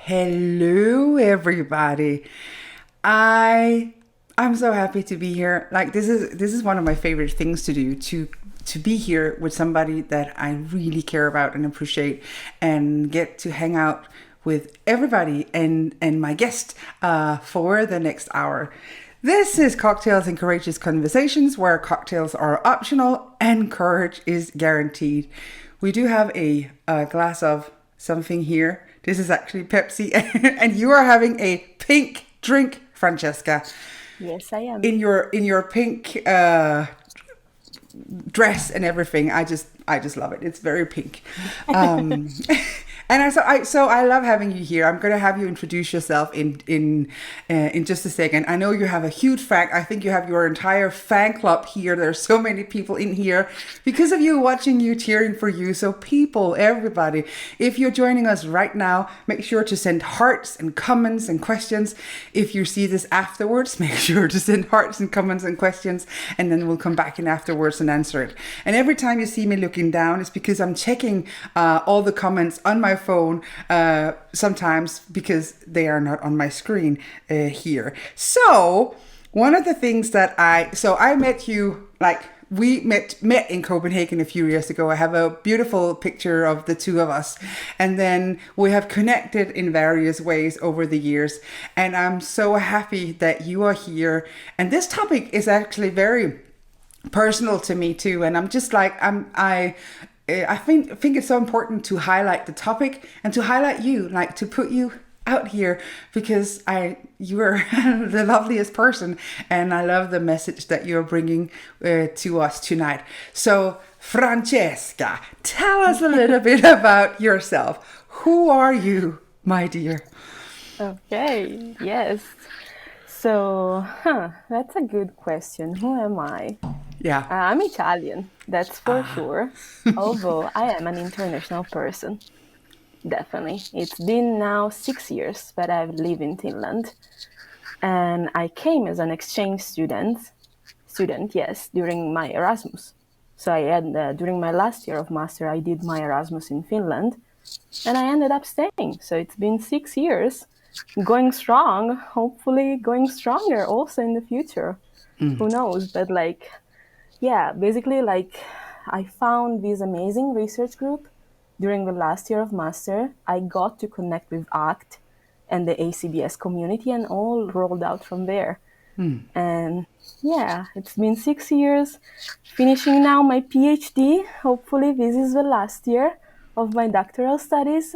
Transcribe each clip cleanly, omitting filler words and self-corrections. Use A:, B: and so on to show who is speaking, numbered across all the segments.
A: Hello, everybody. I'm so happy to be here. Like this is one of my favorite things to do to be here with somebody that I really care about and appreciate, and get to hang out with everybody and my guest for the next hour. This is Cocktails and Courageous Conversations, where cocktails are optional and courage is guaranteed. We do have a glass of something here. This is actually Pepsi, and you are having a pink drink, Francesca.
B: Yes, I am.
A: In your pink dress and everything. I just love it. It's very pink. Um, and I love having you here. I'm going to have you introduce yourself in just a second. I know you have a huge fan. I think you have your entire fan club here. There's so many people in here because of you, watching you, cheering for you. So people, everybody, if you're joining us right now, make sure to send hearts and comments and questions. If you see this afterwards, make sure to send hearts and comments and questions, and then we'll come back in afterwards and answer it. And every time you see me looking down, it's because I'm checking all the comments on my phone, sometimes because they are not on my screen here. So one of the things that I met you, like, we met in Copenhagen a few years ago. I have a beautiful picture of the two of us, and then we have connected in various ways over the years, and I'm so happy that you are here. And this topic is actually very personal to me too, and I'm just like I think it's so important to highlight the topic and to highlight you, like to put you out here, because you are the loveliest person, and I love the message that you're bringing to us tonight. So Francesca, tell us a little bit about yourself. Who are you, my dear?
B: Okay, yes. So, that's a good question. Who am I?
A: Yeah.
B: I'm Italian, that's for sure. Although I am an international person, definitely. It's been now 6 years that I've lived in Finland, and I came as an exchange student, yes, during my Erasmus. So I had during my last year of master, I did my Erasmus in Finland, and I ended up staying. So it's been 6 years, going strong, hopefully going stronger also in the future. Who knows? But like, yeah, basically, like, I found this amazing research group during the last year of master. I got to connect with ACT and the ACBS community, and all rolled out from there. And yeah, it's been 6 years, finishing now my PhD. Hopefully, this is the last year of my doctoral studies.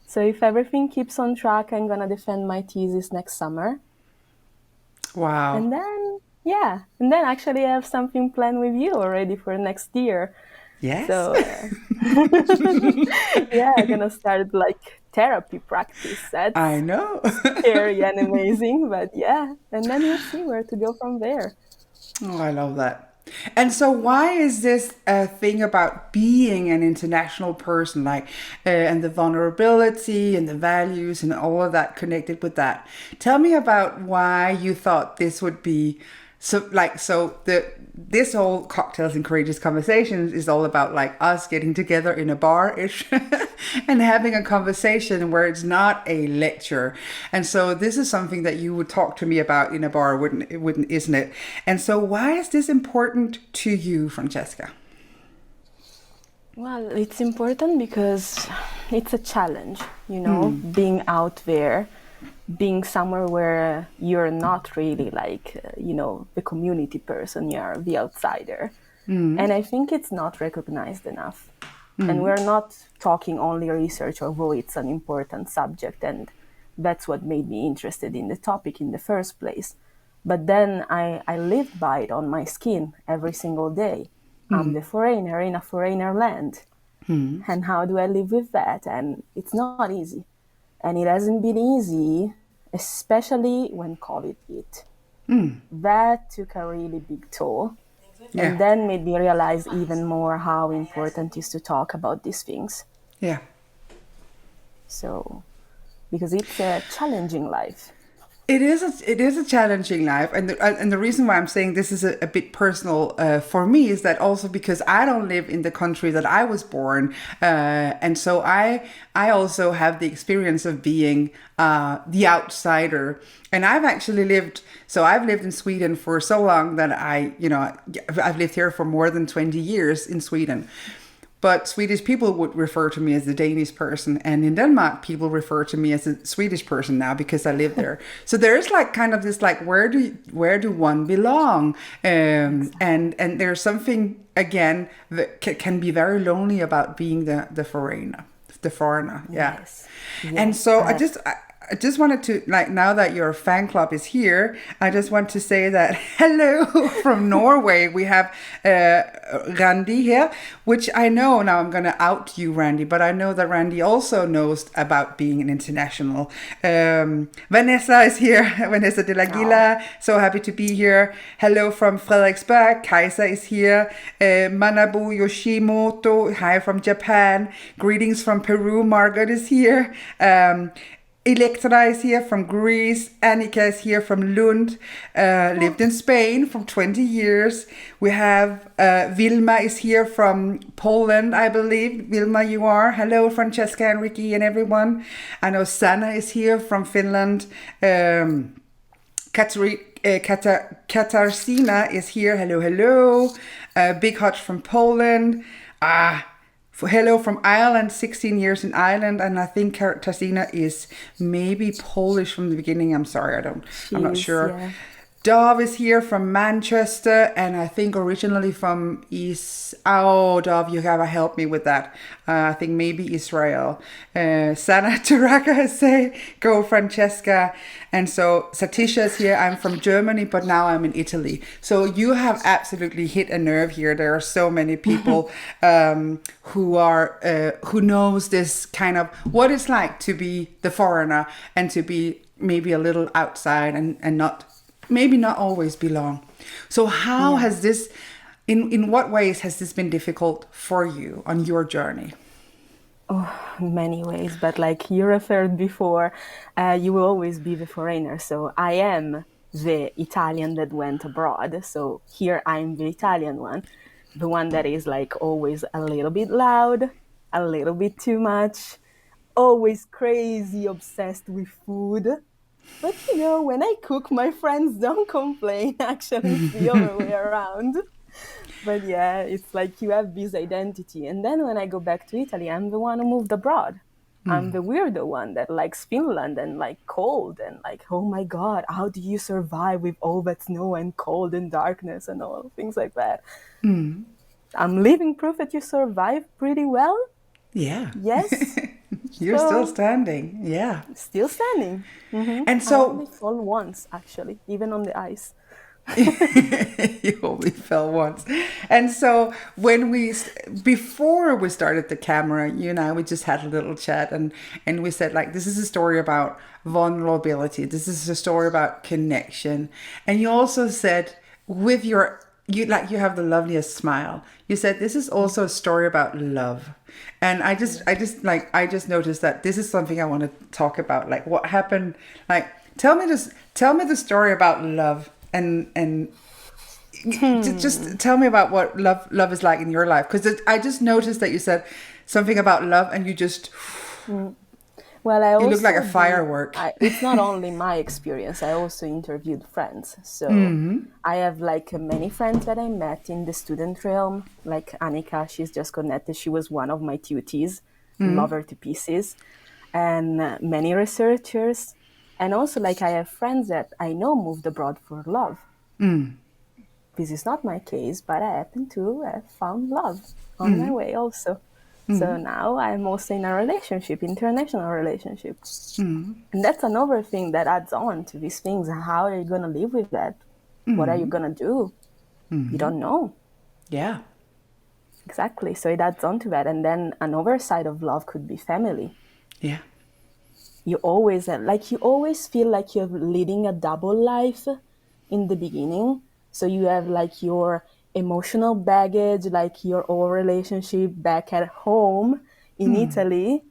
B: So if everything keeps on track, I'm gonna defend my thesis next summer.
A: Wow.
B: And then, yeah, and then actually I have something planned with you already for next year.
A: Yes.
B: So, yeah, I'm gonna start like therapy practice.
A: I
B: That's
A: know.
B: scary and amazing, but yeah, and then we'll see where to go from there.
A: Oh, I love that. And so, why is this a thing about being an international person, like, and the vulnerability and the values and all of that connected with that? Tell me about why you thought this would be so. Like, so this whole cocktails and courageous conversations is all about like us getting together in a bar ish and having a conversation where it's not a lecture. And so this is something that you would talk to me about in a bar, wouldn't, isn't it? And so why is this important to you, Francesca?
B: Well, it's important because it's a challenge, being out there, being somewhere where you're not really like, the community person, you're the outsider. And I think it's not recognized enough. And we're not talking only research, although it's an important subject. And that's what made me interested in the topic in the first place. But then I lived by it on my skin every single day. I'm the foreigner in a foreigner land. And how do I live with that? And it's not easy. And it hasn't been easy, especially when COVID hit. That took a really big toll.
A: Yeah.
B: And then made me realize even more how important it is to talk about these things.
A: Yeah.
B: So, because it's a challenging life.
A: It is a challenging life, and the reason why I'm saying this is a bit personal for me is that also because I don't live in the country that I was born, and so I also have the experience of being the outsider, and I've lived in Sweden for so long that I've lived here for more than 20 years in Sweden. But Swedish people would refer to me as the Danish person. And in Denmark, people refer to me as a Swedish person now because I live there. So there's like kind of this like, where do one belong? And there's something, again, that can be very lonely about being the foreigner. The foreigner, yeah.
B: Yes.
A: And so I just wanted to, like, now that your fan club is here, I just want to say that hello from Norway. We have Randy here, which I know now I'm going to out you, Randy, but I know that Randy also knows about being an international. Vanessa is here, Vanessa de la Gila, so happy to be here. Hello from Frederiksberg, Kaisa is here. Manabu Yoshimoto, hi from Japan. Greetings from Peru, Margaret is here. Electra is here from Greece. Annika is here from Lund. Lived in Spain for 20 years. We have Vilma is here from Poland, I believe. Vilma, you are. Hello, Francesca and Rikke and everyone. I know Sanna is here from Finland. Katarzyna is here. Hello, hello. Big Hutch from Poland. Hello from Ireland, 16 years in Ireland, and I think Katarzyna is maybe Polish from the beginning. I'm sorry, I'm not sure. Yeah. Dov is here from Manchester, and I think originally from Dov, you gotta help me with that. I think maybe Israel. Sana Turaka say, go Francesca. And so Satisha is here. I'm from Germany, but now I'm in Italy. So you have absolutely hit a nerve here. There are so many people who knows this kind of what it's like to be the foreigner and to be maybe a little outside and not always belong. So how has this, in what ways has this been difficult for you on your journey?
B: Oh, many ways, but like you referred before, you will always be the foreigner. So I am the Italian that went abroad. So here I'm the Italian one, the one that is like always a little bit loud, a little bit too much, always crazy, obsessed with food. But when I cook, my friends don't complain. Actually, it's the other way around. But yeah, it's like you have this identity. And then when I go back to Italy, I'm the one who moved abroad. I'm the weirdo one that likes Finland and like cold and like, oh my God, how do you survive with all that snow and cold and darkness and all things like that? I'm living proof that you survive pretty well.
A: Yeah.
B: Yes.
A: You're still standing. Yeah.
B: Still standing. Mm-hmm.
A: And so
B: I only fell once, actually, even on the ice.
A: You only fell once. And so before we started the camera, you and I, we just had a little chat and we said like, this is a story about vulnerability. This is a story about connection. And you also said you have the loveliest smile. You said this is also a story about love. And I just noticed that this is something I want to talk about. Like what happened, like tell me the story about love and just tell me about what love is like in your life. Because I just noticed that you said something about love and you just
B: Well,
A: you look like a firework.
B: It's not only my experience. I also interviewed friends. So I have like many friends that I met in the student realm. Like Annika, she's just connected. She was one of my tutees. Love her to pieces. And many researchers. And also like I have friends that I know moved abroad for love. This is not my case, but I happen to have found love on my way also. So now I'm also in a relationship, international relationship. And that's another thing that adds on to these things. How are you going to live with that? What are you going to do? You don't know.
A: Yeah.
B: Exactly. So it adds on to that. And then another side of love could be family.
A: Yeah.
B: You always feel like you're leading a double life in the beginning. So you have like your emotional baggage, like your old relationship back at home in Italy.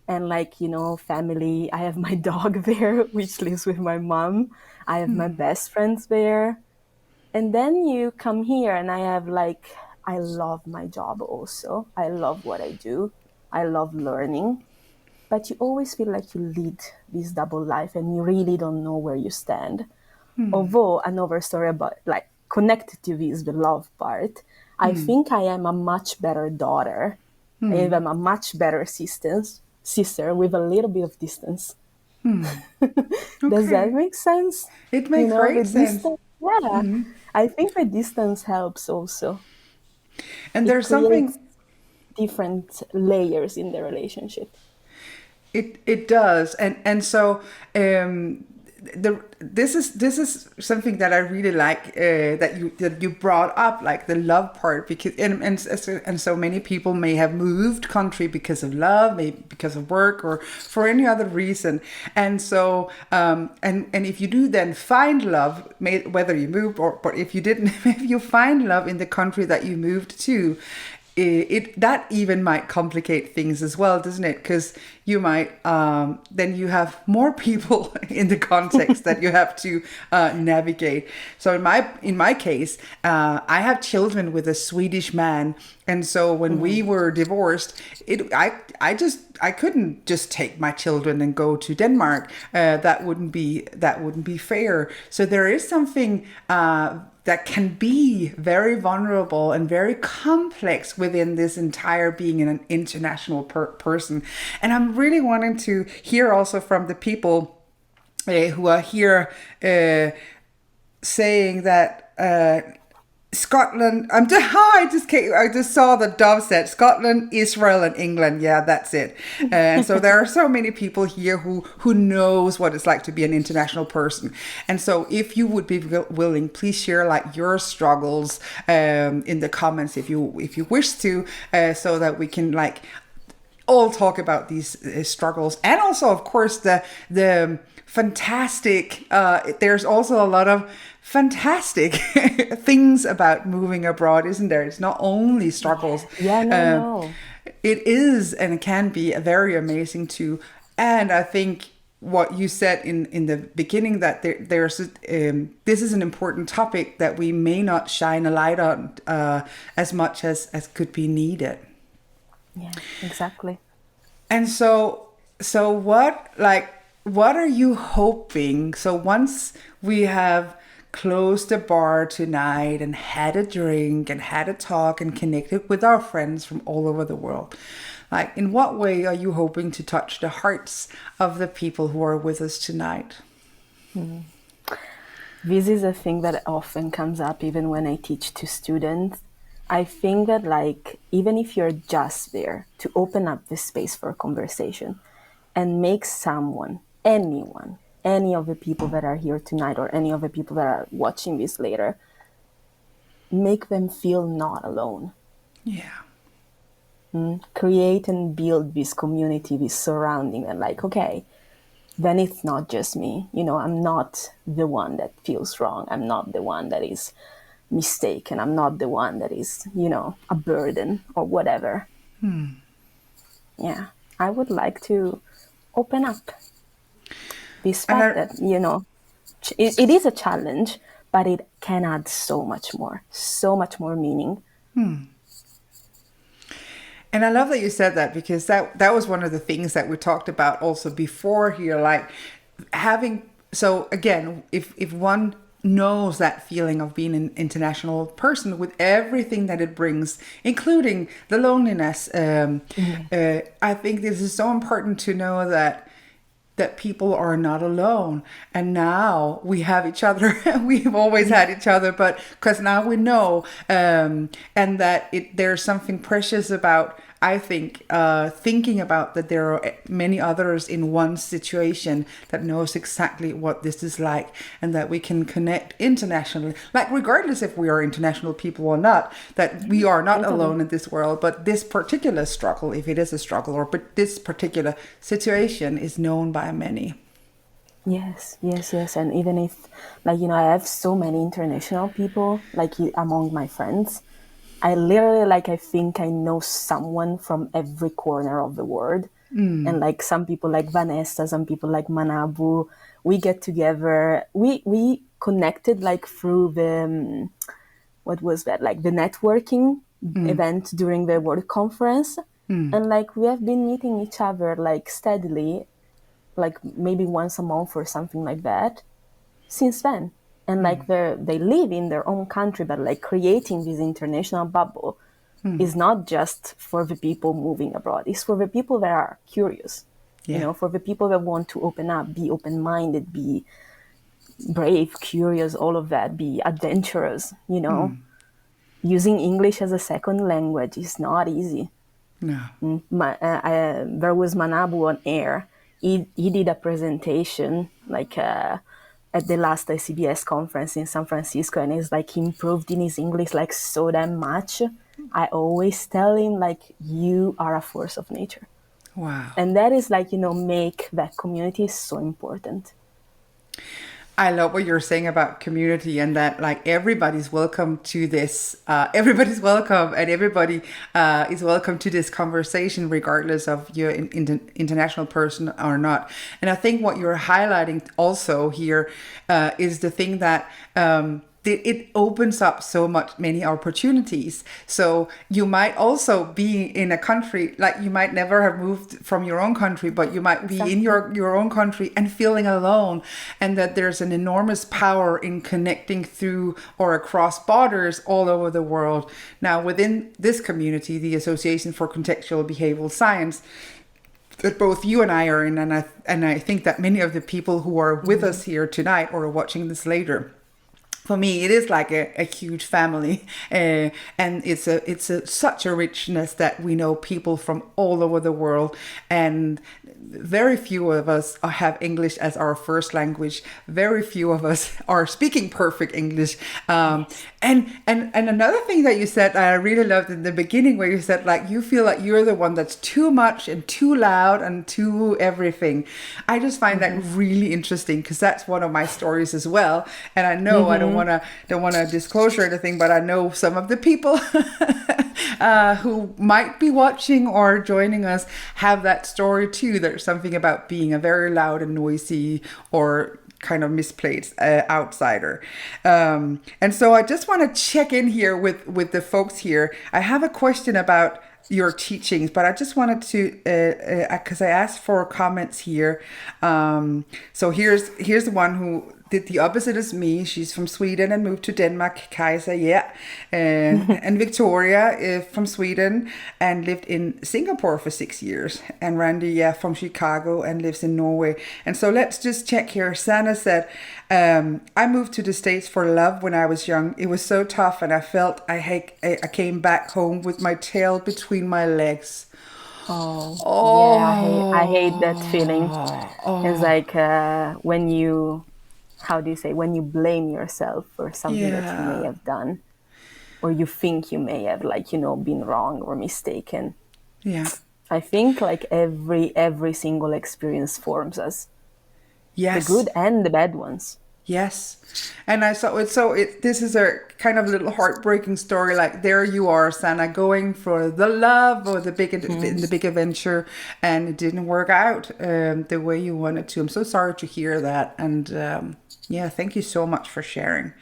B: and like, family. I have my dog there, which lives with my mom. I have my best friends there. And then you come here and I love my job also. I love what I do. I love learning. But you always feel like you lead this double life and you really don't know where you stand. Although another story about like connected to this, the love part, I think I am a much better daughter. I am a much better sister with a little bit of distance. Does that
A: Okay.
B: make sense?
A: It makes
B: The
A: great sense.
B: distance, yeah. I think the distance helps also.
A: And
B: It
A: there's something.
B: creates different layers in the relationship.
A: It does, and so this is something that I really like, that you brought up, like the love part, because and so many people may have moved country because of love, maybe because of work or for any other reason, and so and if you do then find love, whether you moved or but if you didn't, if you find love in the country that you moved to, it that even might complicate things as well, doesn't it? Because you might then you have more people in the context that you have to navigate. So in my case, I have children with a Swedish man, and so when we were divorced, I couldn't just take my children and go to Denmark. That wouldn't be fair. So there is something that can be very vulnerable and very complex within this entire being an international person. And I'm really wanting to hear also from the people who are here saying that Scotland. I just saw the dove set Scotland, Israel, and England. Yeah, that's it. And so there are so many people here who knows what it's like to be an international person. And so if you would be willing, please share like your struggles in the comments if you wish to, so that we can like all talk about these struggles, and also of course the fantastic. There's also a lot of fantastic things about moving abroad, isn't there? It's not only struggles.
B: Yeah, no.
A: It is, and it can be very amazing too. And I think what you said in the beginning, that there's this is an important topic that we may not shine a light on as much as could be needed.
B: Yeah, exactly.
A: And so what are you hoping? So once we have closed the bar tonight and had a drink and had a talk and connected with our friends from all over the world, like in what way are you hoping to touch the hearts of the people who are with us tonight?
B: This is a thing that often comes up even when I teach to students. I think that like even if you're just there to open up the space for conversation and make someone, anyone, any of the people that are here tonight or any of the people that are watching this later, make them feel not alone.
A: Yeah.
B: Create and build this community, this surrounding, and like, okay, then it's not just me. I'm not the one that feels wrong. I'm not the one that is mistaken. I'm not the one that is, a burden or whatever. Yeah, I would like to open up this fact that, it is a challenge, but it can add so much more meaning.
A: And I love that you said that, because that was one of the things that we talked about also before here, like having, so again, if one knows that feeling of being an international person with everything that it brings, including the loneliness, I think this is so important to know that people are not alone. And now we have each other. We've always had each other, but because now we know, and that there's something precious about, I think, thinking about that there are many others in one situation that knows exactly what this is like, and that we can connect internationally, like regardless if we are international people or not, that we are not alone in this world. But this particular struggle, if it is a struggle, but this particular situation is known by many.
B: Yes. And even if, I have so many international people, among my friends, I literally, like, I think I know someone from every corner of the world. And like some people like Vanessa, some people like Manabu, we get together. We connected like through the, what was that? Like the networking event during the World Conference. And like we have been meeting each other like steadily, like maybe once a month or something like that since then. And like they live in their own country, but like creating this international bubble is not just for the people moving abroad. It's for the people that are curious, you
A: Yeah.
B: know, for the people that want to open up, be open-minded, be brave, curious, all of that, be adventurous, you know. Using English as a second language is not easy.
A: No.
B: There was Manabu on air. He did a presentation like at the last ICBS conference in San Francisco, and it's like he improved in his English like so damn much. I always tell him like, you are a force of nature.
A: Wow.
B: And that is like, you know, make that community so important.
A: I love what you're saying about community, and that like everybody's welcome to this. Everybody's welcome, and everybody is welcome to this conversation, regardless of you're an international person or not. And I think what you're highlighting also here is the thing that it opens up so many opportunities. So you might also be in a country, like you might never have moved from your own country, but you might be in your own country and feeling alone, and that there's an enormous power in connecting through or across borders all over the world. Now, within this community, the Association for Contextual Behavioral Science, that both you and I are in, and I think that many of the people who are with us here tonight or are watching this later, for me, it is like a huge family, and it's such a richness that we know people from all over the world, and very few of us have English as our first language. Very few of us are speaking perfect English. And another thing that you said I really loved in the beginning, where you said like you feel like you're the one that's too much and too loud and too everything. I just find that really interesting, because that's one of my stories as well. And I know I don't want to disclose or anything, but I know some of the people who might be watching or joining us have that story too. There's something about being a very loud and noisy or kind of misplaced outsider. And so I just want to check in here with the folks here. I have a question about your teachings, but I just wanted to, because I asked for comments here. So here's the one who did the opposite as me. She's from Sweden and moved to Denmark. Kajsa, yeah. And Victoria from Sweden and lived in Singapore for 6 years. And Randy, yeah, from Chicago and lives in Norway. And so let's just check here. Sana said, I moved to the States for love when I was young. It was so tough, and I felt I came back home with my tail between my legs.
B: Yeah, I hate that feeling. It's like when you, how do you say, when you blame yourself for something that you may have done, or you think you may have, like, you know, been wrong or mistaken.
A: Yeah.
B: I think like every single experience forms us.
A: Yes.
B: The good and the bad ones.
A: Yes. And I saw it. This is a kind of little heartbreaking story. Like, there you are, Sana, going for the love or the big adventure, and it didn't work out the way you wanted to. I'm so sorry to hear that. And yeah, thank you so much for sharing.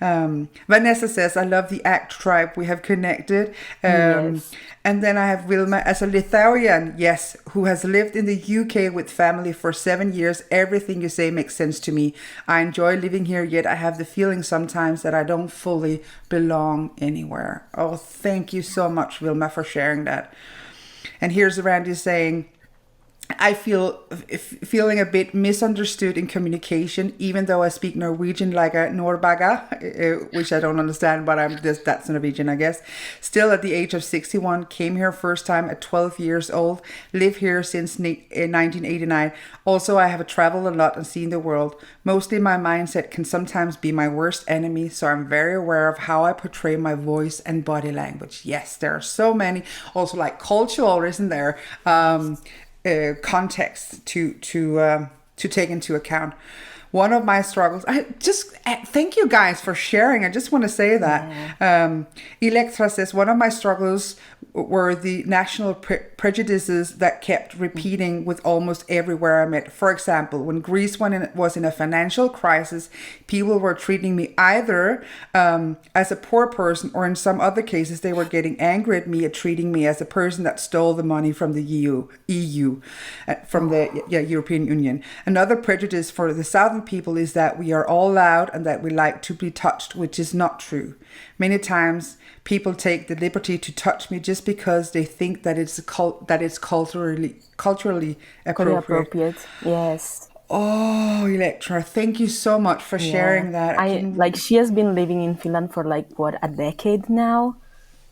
A: Vanessa says, I love the ACT tribe. We have connected.
B: Yes.
A: And then I have Wilma as a Lithuanian, yes, who has lived in the UK with family for 7 years. Everything you say makes sense to me. I enjoy living here, yet I have the feeling sometimes that I don't fully belong anywhere. Oh, thank you so much, Wilma, for sharing that. And here's Randy saying, I feeling a bit misunderstood in communication, even though I speak Norwegian like a Norbaga, which I don't understand, but that's Norwegian, I guess. Still, at the age of 61, came here first time at 12 years old, live here since 1989. Also, I have traveled a lot and seen the world. Mostly my mindset can sometimes be my worst enemy, so I'm very aware of how I portray my voice and body language. Yes, there are so many, also like cultural, isn't there? Context to take into account. one of my struggles, I just thank you guys for sharing. I just want to say that. Electra says, one of my struggles were the national prejudices that kept repeating with almost everywhere I met. For example, when Greece was in a financial crisis, people were treating me either as a poor person, or in some other cases, they were getting angry at me at treating me as a person that stole the money from the EU, from the European Union. Another prejudice for the Southern people is that we are all loud and that we like to be touched, which is not true. Many times people take the liberty to touch me just because they think that it's culturally appropriate.
B: Yes.
A: Oh, Electra, thank you so much for sharing that.
B: She has been living in Finland for a decade now,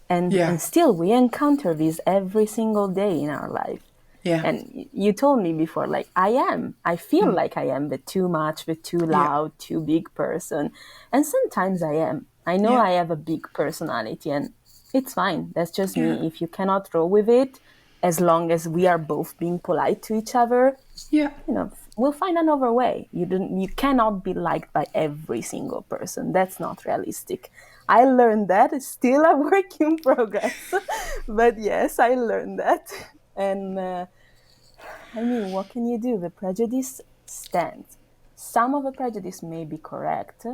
B: and still we encounter this every single day in our life.
A: Yeah.
B: And you told me before, I feel like I am the too much, the too loud, too big person. And sometimes I am. I know I have a big personality, and it's fine. That's just me. If you cannot roll with it, as long as we are both being polite to each other, we'll find another way. You cannot be liked by every single person. That's not realistic. I learned that. It's still a work in progress. But yes, I learned that. And what can you do? The prejudice stands. Some of the prejudice may be correct.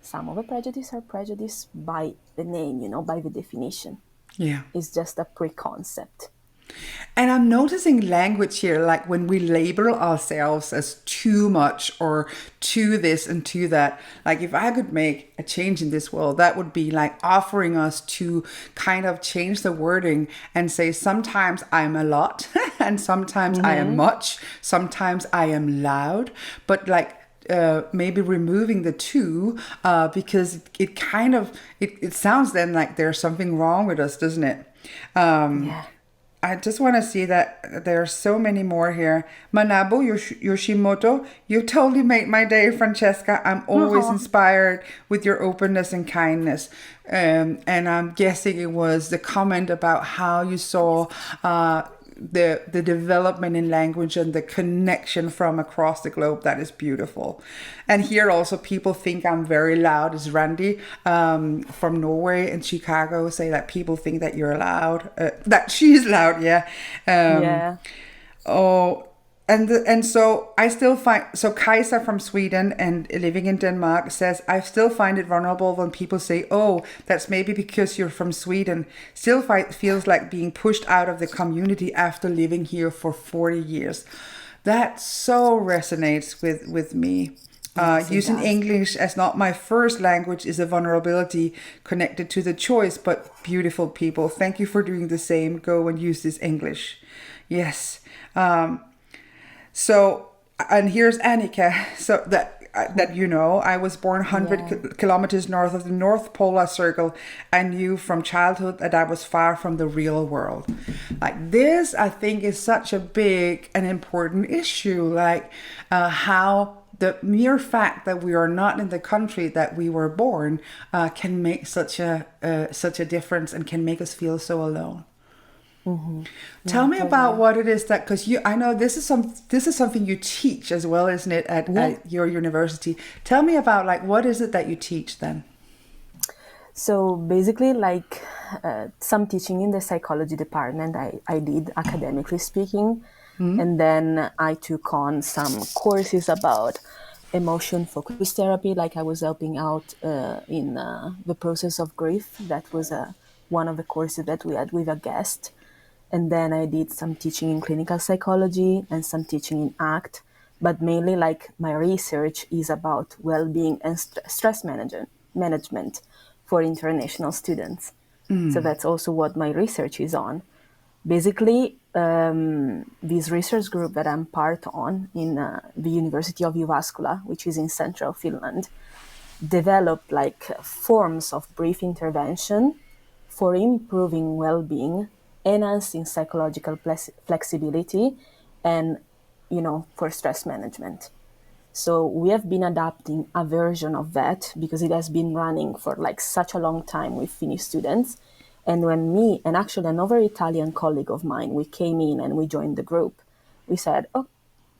B: Some of the prejudice are prejudice by the name, by the definition.
A: Yeah.
B: It's just a preconcept.
A: And I'm noticing language here, like when we label ourselves as too much or to this and to that. Like if I could make a change in this world, that would be like offering us to kind of change the wording and say, sometimes I'm a lot and sometimes I am much, sometimes I am loud, but maybe removing the two because it sounds then like there's something wrong with us, doesn't it? I just want to see that there are so many more here. Manabu Yoshimoto, you totally made my day, Francesca. I'm always inspired with your openness and kindness. And I'm guessing it was the comment about how you saw the development in language and the connection from across the globe. That is beautiful. And here also people think I'm very loud. It's Randy from Norway and Chicago say that people think that you're loud, that she's loud. And so I still find, so Kajsa from Sweden and living in Denmark says, I still find it vulnerable when people say, oh, that's maybe because you're from Sweden. Still feels like being pushed out of the community after living here for 40 years. That so resonates with me. Using English as not my first language is a vulnerability connected to the choice, but beautiful people. Thank you for doing the same. Go and use this English. Yes. So, and here's Annika. So that I was born 100 kilometers north of the North Polar Circle. I knew from childhood that I was far from the real world. Like this, I think is such a big and important issue. Like how the mere fact that we are not in the country that we were born can make such a difference and can make us feel so alone. Tell me about what it is that, because I know this is something you teach as well, isn't it, at your university? Tell me about what is it that you teach then?
B: So basically, some teaching in the psychology department I did, academically speaking, and then I took on some courses about emotion-focused therapy, like I was helping out in the process of grief. That was one of the courses that we had with a guest. And then I did some teaching in clinical psychology and some teaching in ACT, but mainly my research is about well-being and stress management for international students. So that's also what my research is on. Basically, this research group that I'm part on in the University of Jyväskylä, which is in central Finland, developed forms of brief intervention for improving well-being, enhancing psychological flexibility, and for stress management. So we have been adapting a version of that because it has been running for such a long time with Finnish students. And when me and actually another Italian colleague of mine, we came in and we joined the group, we said, oh,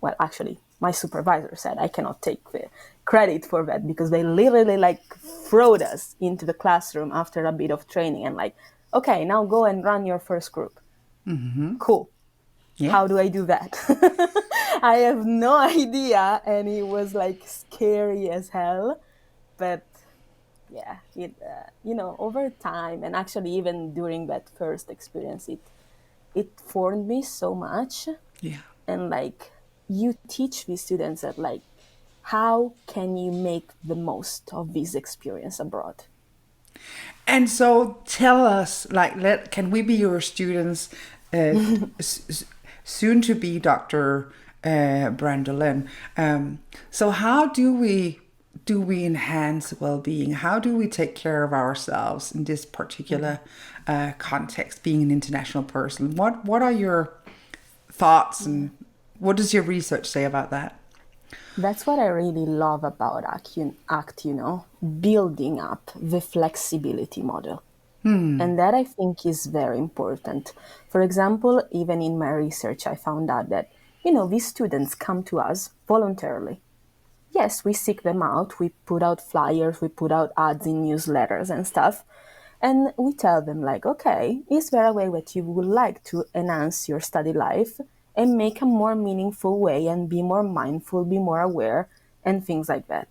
B: well, actually my supervisor said. I cannot take the credit for that, because they literally like throwed us into the classroom after a bit of training and like, okay, now go and run your first group. Cool.
A: Yeah.
B: How do I do that? I have no idea. And it was like scary as hell. But yeah, it, over time, and actually even during that first experience, it formed me so much.
A: Yeah.
B: And like, you teach these students that like, how can you make the most of this experience abroad?
A: And so tell us, like, can we be your students, soon to be Dr. Brandolin? So how do we enhance well-being? How do we take care of ourselves in this particular context, being an international person? What are your thoughts, and what does your research say about that?
B: That's what I really love about ACT, building up the flexibility model. And that I think is very important. For example, even in my research, I found out that, these students come to us voluntarily. Yes, we seek them out. We put out flyers, we put out ads in newsletters and stuff. And we tell them like, okay, is there a way that you would like to enhance your study life and make a more meaningful way and be more mindful, be more aware, and things like that.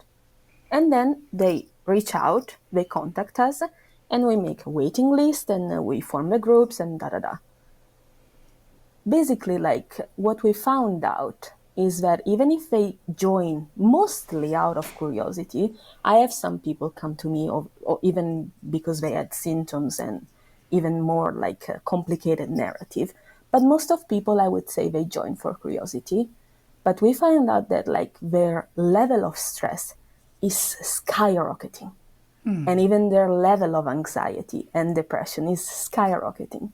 B: And then they reach out, they contact us, and we make a waiting list, and we form the groups and da-da-da. Basically, like, what we found out is that even if they join mostly out of curiosity, I have some people come to me or even because they had symptoms and even more like a complicated narrative. But most of people, I would say, they join for curiosity. But we find out that like their level of stress is skyrocketing. And even their level of anxiety and depression is skyrocketing.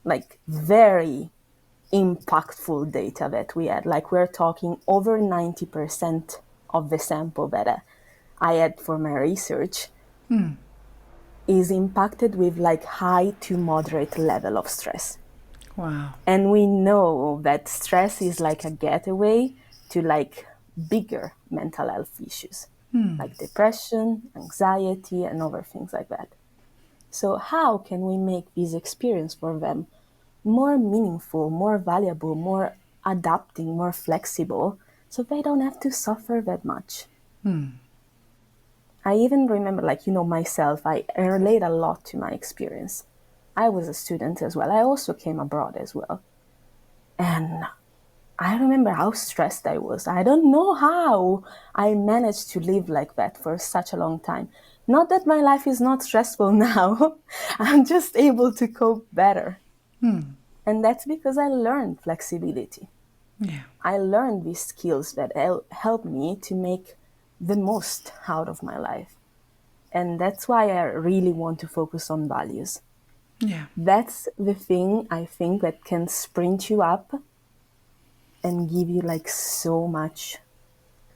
B: Like very impactful data that we had. Like we're talking over 90% of the sample that I had for my research is impacted with like high to moderate level of stress.
A: Wow.
B: And we know that stress is like a gateway to like bigger mental health issues, like depression, anxiety, and other things like that. So how can we make this experience for them more meaningful, more valuable, more adapting, more flexible, so they don't have to suffer that much? I even remember, like, myself, I relate a lot to my experience. I was a student as well. I also came abroad as well. And I remember how stressed I was. I don't know how I managed to live like that for such a long time. Not that my life is not stressful now. I'm just able to cope better. And that's because I learned flexibility.
A: Yeah.
B: I learned these skills that help me to make the most out of my life. And that's why I really want to focus on values.
A: Yeah.
B: That's the thing I think that can sprint you up and give you like so much.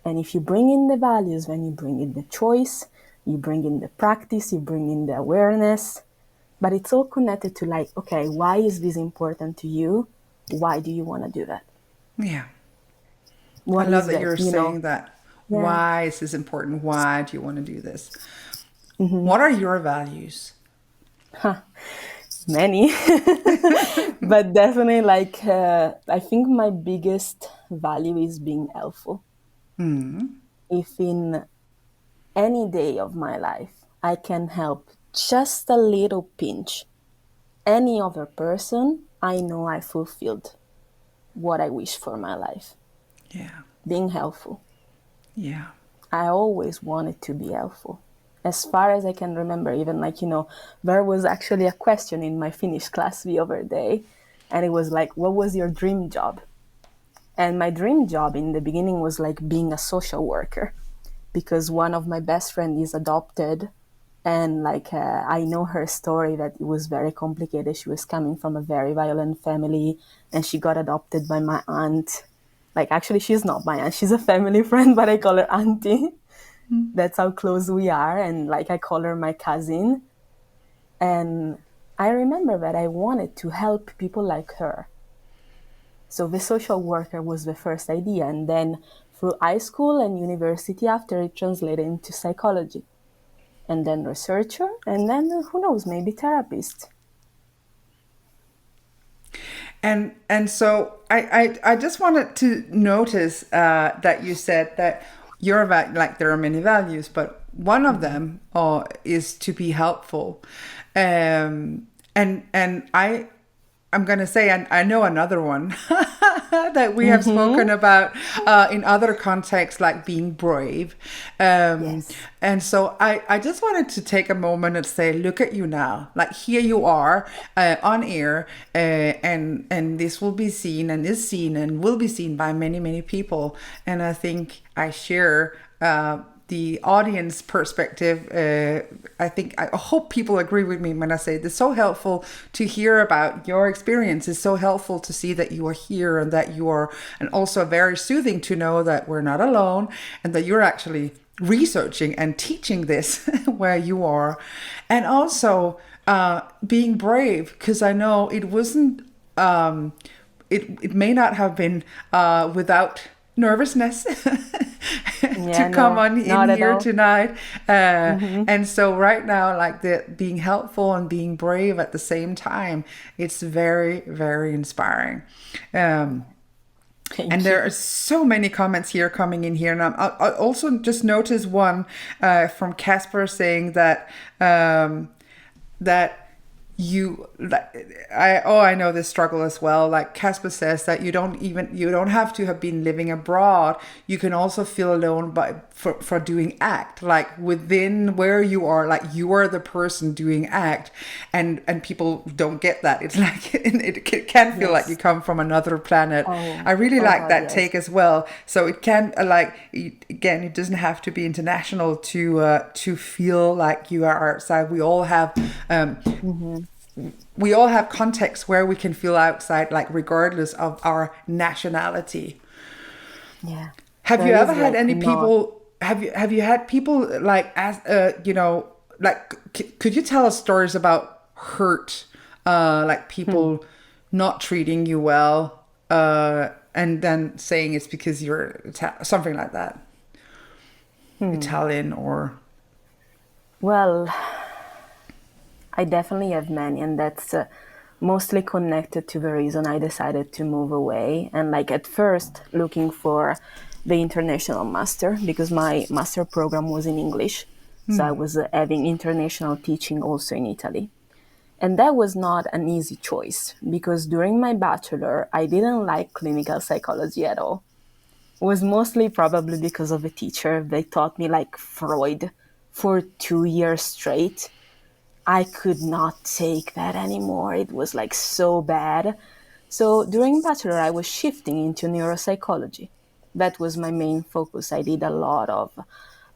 B: And if you bring in the values, when you bring in the choice, you bring in the practice, you bring in the awareness, but it's all connected to like, okay, why is this important to you? Why do you want to do that?
A: Yeah.
B: What
A: I love
B: is
A: that you're saying that.
B: Yeah.
A: Why is this important? Why do you want to do this? What are your values?
B: Many, but definitely like, I think my biggest value is being helpful. If in any day of my life I can help just a little pinch any other person, I know I fulfilled what I wish for my life.
A: Yeah.
B: Being helpful.
A: Yeah.
B: I always wanted to be helpful. As far as I can remember, even like, there was actually a question in my Finnish class the other day, and it was like, what was your dream job? And my dream job in the beginning was like being a social worker, because one of my best friends is adopted. And like, I know her story that it was very complicated. She was coming from a very violent family and she got adopted by my aunt. Like, actually, she's not my aunt. She's a family friend, but I call her auntie. That's how close we are. And like, I call her my cousin. And I remember that I wanted to help people like her. So the social worker was the first idea, and then through high school and university after, it translated into psychology, and then researcher, and then who knows, maybe therapist.
A: And so I just wanted to notice that you said that you're about, like, there are many values, but one of them is to be helpful. And I'm gonna say I know another one that we have spoken about in other contexts, like being brave.
B: Yes.
A: And so I just wanted to take a moment and say, look at you now. Like, here you are on air, and this will be seen and is seen and will be seen by many, many people. And I think I share the audience perspective. I hope people agree with me when I say it's so helpful to hear about your experience. It's so helpful to see that you are here and that you are, and also very soothing to know that we're not alone and that you're actually researching and teaching this where you are. And also being brave, because I know it wasn't, it may not have been without nervousness to come on in here tonight. And so right now, like, the being helpful and being brave at the same time, it's very, very inspiring. And there are so many comments here coming in here. And I also just noticed one from Casper saying that I know this struggle as well. Like, Casper says that you don't have to have been living abroad. You can also feel alone for doing ACT, like within where you are, like you are the person doing ACT, and people don't get that. It's like it can feel like you come from another planet. I really like that take as well. So it can again, it doesn't have to be international to feel like you are outside. We all have we all have contexts where we can feel outside, like regardless of our nationality.
B: Yeah.
A: Have you ever had any people? Have you had people like could you tell us stories about hurt, like people not treating you well, and then saying it's because you're something like that, Italian or?
B: Well, I definitely have many, and that's mostly connected to the reason I decided to move away. And like at first looking for the international master, because my master program was in English. So I was having international teaching also in Italy. And that was not an easy choice, because during my bachelor, I didn't like clinical psychology at all. It was mostly probably because of a teacher. They taught me like Freud for 2 years straight. I could not take that anymore. It was like so bad. So during bachelor, I was shifting into neuropsychology. That was my main focus. I did a lot of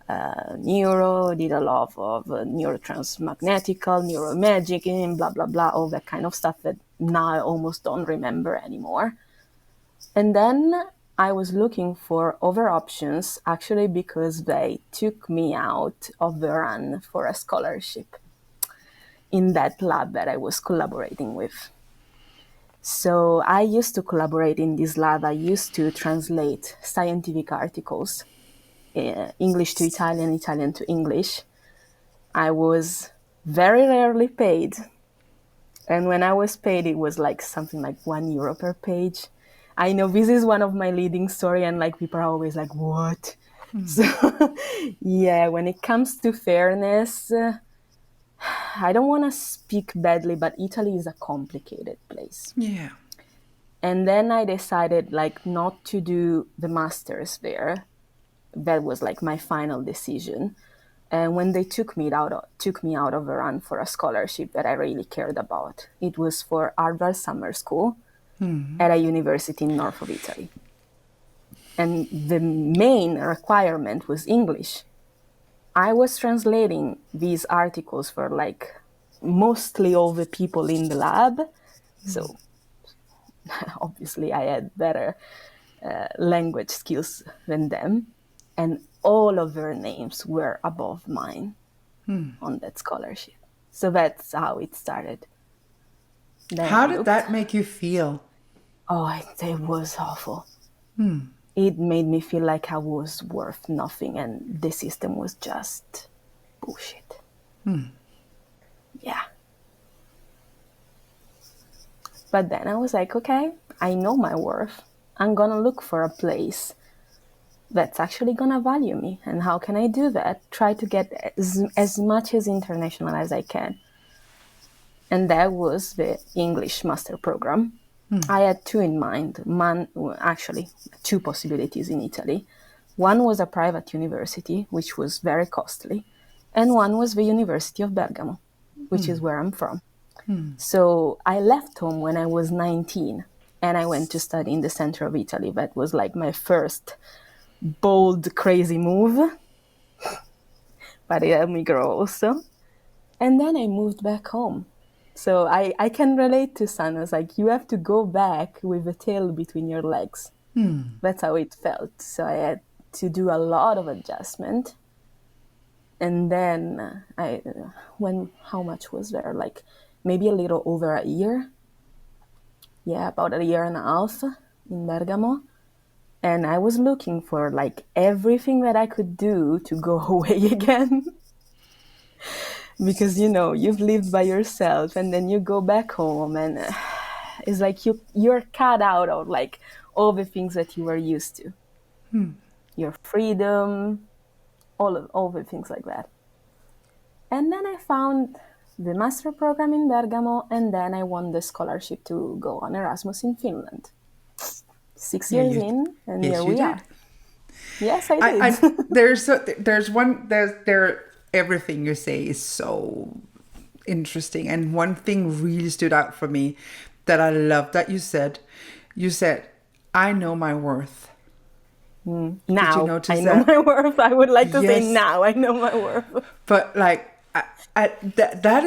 B: did a lot of neurotransmagnetical, neuromagic, and blah, blah, blah, all that kind of stuff that now I almost don't remember anymore. And then I was looking for other options, actually, because they took me out of the run for a scholarship in that lab that I was collaborating with. So I used to collaborate in this lab. I used to translate scientific articles, English to Italian, Italian to English. I was very rarely paid. And when I was paid, it was like something like €1 per page. I know this is one of my leading story, and like people are always like, what? So yeah, when it comes to fairness, I don't want to speak badly, but Italy is a complicated place.
A: Yeah.
B: And then I decided like not to do the masters there. That was like my final decision. And when they took me out of the run for a scholarship that I really cared about, it was for Harvard Summer School at a university in north of Italy. And the main requirement was English. I was translating these articles for like mostly all the people in the lab. So obviously I had better language skills than them. And all of their names were above mine on that scholarship. So that's how it started.
A: How did that make you feel?
B: Oh, it was awful. It made me feel like I was worth nothing and the system was just bullshit. Yeah. But then I was like, okay, I know my worth. I'm gonna look for a place that's actually gonna value me. And how can I do that? Try to get as much as international as I can. And that was the English master program. I had two in mind. Actually, two possibilities in Italy. One was a private university, which was very costly, and one was the University of Bergamo, which is where I'm from. So I left home when I was 19, and I went to study in the center of Italy. That was like my first bold, crazy move, but it helped me grow also. And then I moved back home. So I can relate to Sanus. Like, you have to go back with the tail between your legs. That's how it felt. So I had to do a lot of adjustment. And then how much was there? Like maybe a little over a year. Yeah, about a year and a half in Bergamo. And I was looking for like everything that I could do to go away again. Because you've lived by yourself and then you go back home and it's like you're cut out of like all the things that you were used to, your freedom, all the things like that. And then I found the master program in Bergamo, and then I won the scholarship to go on Erasmus in Finland. 6
A: Yeah,
B: years in, and
A: yes,
B: here
A: you
B: we
A: did.
B: are. Yes, I did.
A: Everything you say is so interesting, and one thing really stood out for me that I love that you said, I know my worth. Did you
B: Now
A: notice
B: I know my worth. I would like to say
A: Yes.
B: now I know my worth.
A: But like that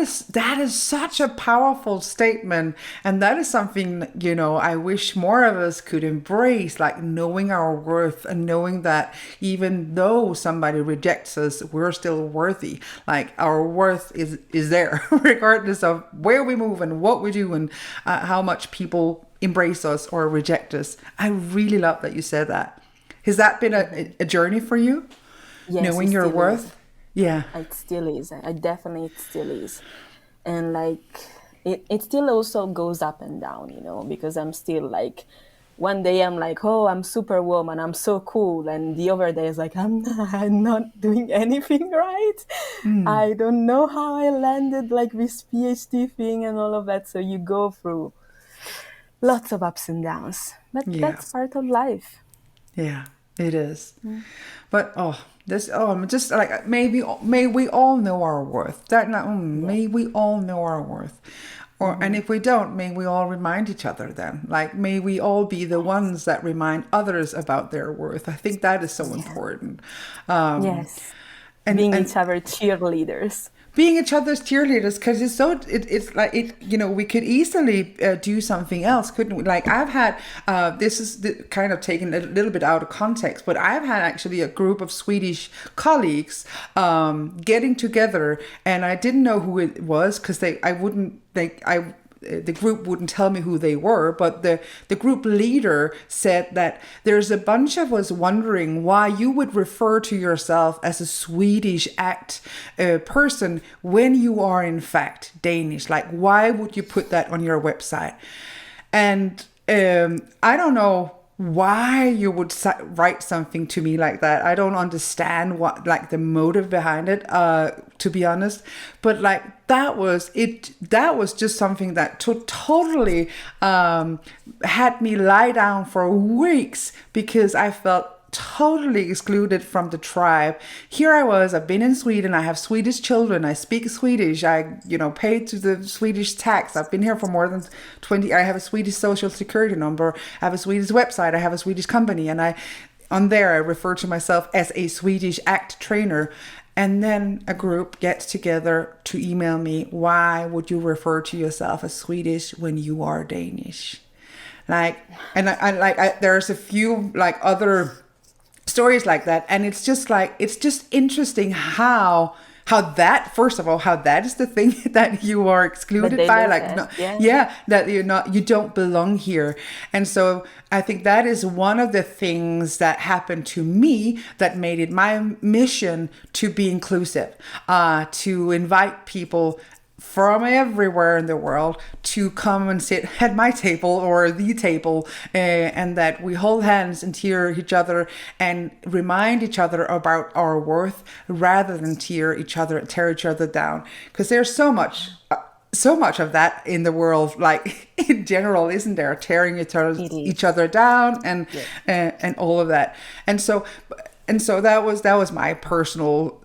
A: is such a powerful statement, and that is something I wish more of us could embrace, like knowing our worth and knowing that even though somebody rejects us, we're still worthy. Like our worth is there regardless of where we move and what we do and how much people embrace us or reject us. I really love that you said that. Has that been a journey for you?
B: Yes,
A: Knowing
B: it
A: your
B: still
A: worth?
B: is.
A: Yeah.
B: It still is. It still is. And like it still also goes up and down, because I'm still like one day I'm like, oh, I'm superwoman, I'm so cool, and the other day is like I'm not doing anything right. I don't know how I landed like this PhD thing and all of that. So you go through lots of ups and downs, but
A: Yeah.
B: that's part of life.
A: Yeah, it is. But I'm just like may we all know our worth.
B: Yeah.
A: May we all know our worth. And if we don't, may we all remind each other then. Like may we all be the ones that remind others about their worth. I think that is so
B: Yeah.
A: important.
B: Yes.
A: And
B: Being
A: and
B: each other cheerleaders.
A: being each other's cheerleaders, because it's like we could easily do something else, couldn't we? Like I've had this is kind of taken a little bit out of context, but I've had actually a group of Swedish colleagues getting together, and I didn't know who it was because the group wouldn't tell me who they were, but the group leader said that there's a bunch of us wondering why you would refer to yourself as a Swedish act person when you are in fact Danish. Like, why would you put that on your website? And I don't know why you would write something to me like that. I don't understand what like the motive behind it, to be honest. But like that was just something that totally had me lie down for weeks because I felt totally excluded from the tribe. Here I was, I've been in Sweden, I have Swedish children, I speak Swedish, I paid to the Swedish tax, I've been here for more than 20, I have a Swedish social security number, I have a Swedish website, I have a Swedish company, and on there I refer to myself as a Swedish ACT trainer. And then a group gets together to email me, why would you refer to yourself as Swedish when you are Danish? Like, and there's a few like other stories like that, and it's just interesting how how that, first of all, how that is the thing that you are excluded
B: they
A: by,
B: look
A: like,
B: at,
A: no,
B: yeah.
A: yeah, that you don't belong here. And so I think that is one of the things that happened to me that made it my mission to be inclusive, to invite people from everywhere in the world to come and sit at my table or the table, and that we hold hands and tear each other and remind each other about our worth rather than tear each other down, because there's so much of that in the world, like in general, isn't there? Tearing each other down and all of that. And so that was my personal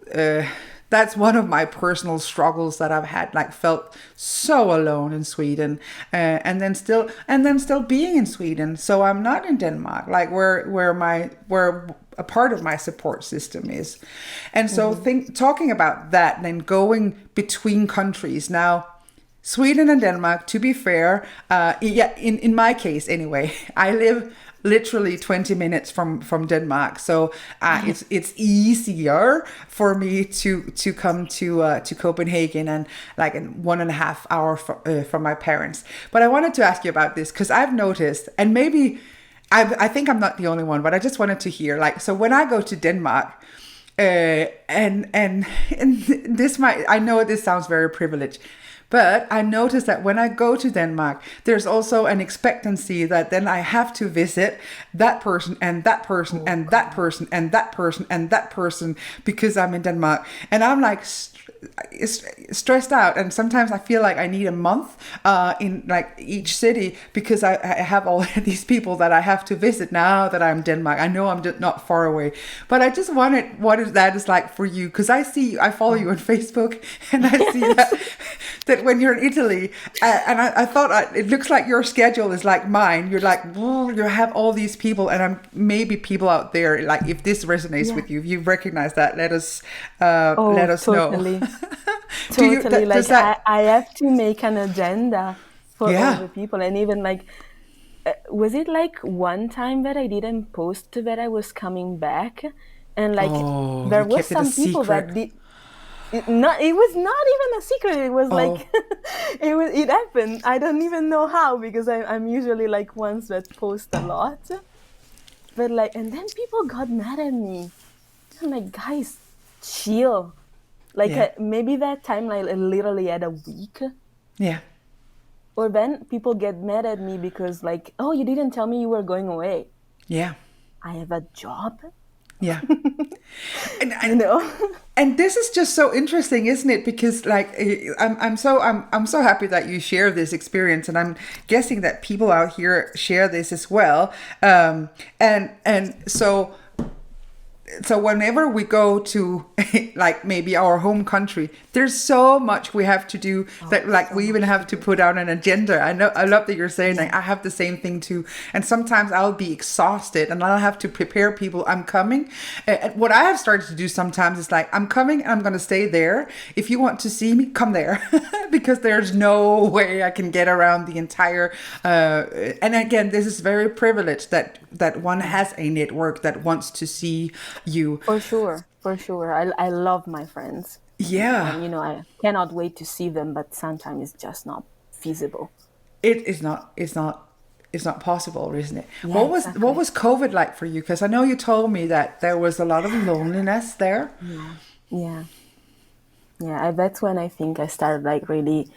A: that's one of my personal struggles that I've had, like felt so alone in Sweden, and then still being in Sweden. So I'm not in Denmark, like where a part of my support system is. And so talking about that, then going between countries now, Sweden and Denmark, to be fair, in my case anyway, I live literally 20 minutes from Denmark, so it's easier for me to come to Copenhagen, and like in 1.5 hours from my parents. But I wanted to ask you about this because I've noticed, and maybe I think I'm not the only one, but I just wanted to hear, like, so when I go to Denmark, and this might, I know this sounds very privileged, but I noticed that when I go to Denmark, there's also an expectancy that then I have to visit that person and that person and that person and that person and that person because I'm in Denmark. And I'm like stressed out, and sometimes I feel like I need a month in like each city because I have all these people that I have to visit now that I'm in Denmark. I know I'm not far away, but I just wanted what that is like for you, because I follow you on Facebook, and I see that when you're in Italy, and I thought it looks like your schedule is like mine. You're like, you have all these people, and I'm maybe people out there, like if this resonates with you, if you recognize that, let us
B: totally.
A: know.
B: Totally. I have to make an agenda for all the people, and even like, was it like one time that I didn't post that I was coming back, and like there was some people that did. It was not even a secret. It was like it happened. I don't even know how, because I'm usually like ones that post a lot, but like, and then people got mad at me. I'm like, guys, chill. Like maybe that time I literally had a week.
A: Yeah.
B: Or then people get mad at me because like, oh, you didn't tell me you were going away.
A: Yeah.
B: I have a job.
A: Yeah. And
B: you know.
A: And this is just so interesting, isn't it? Because like I'm so happy that you share this experience, and I'm guessing that people out here share this as well. And so whenever we go to like maybe our home country, there's so much we have to do that like we even have to put out an agenda. I love that you're saying like I have the same thing too. And sometimes I'll be exhausted and I'll have to prepare people. I'm coming. What I have started to do sometimes is like, I'm coming and I'm going to stay there. If you want to see me, come there. Because there's no way I can get around the entire, and again, this is very privileged that one has a network that wants to see you.
B: For sure. I love my friends.
A: Yeah.
B: And, I cannot wait to see them, but sometimes it's just not feasible.
A: It's not possible, isn't it?
B: Yeah,
A: What was COVID like for you? Because I know you told me that there was a lot of loneliness there.
B: Yeah. That's when I think I started like really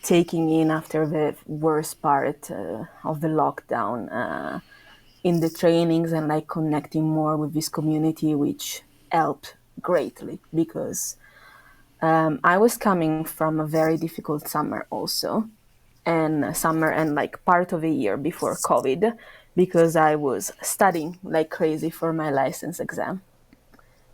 B: taking in after the worst part of the lockdown in the trainings, and like connecting more with this community, which helped greatly because I was coming from a very difficult summer also, and like part of a year before COVID, because I was studying like crazy for my license exam.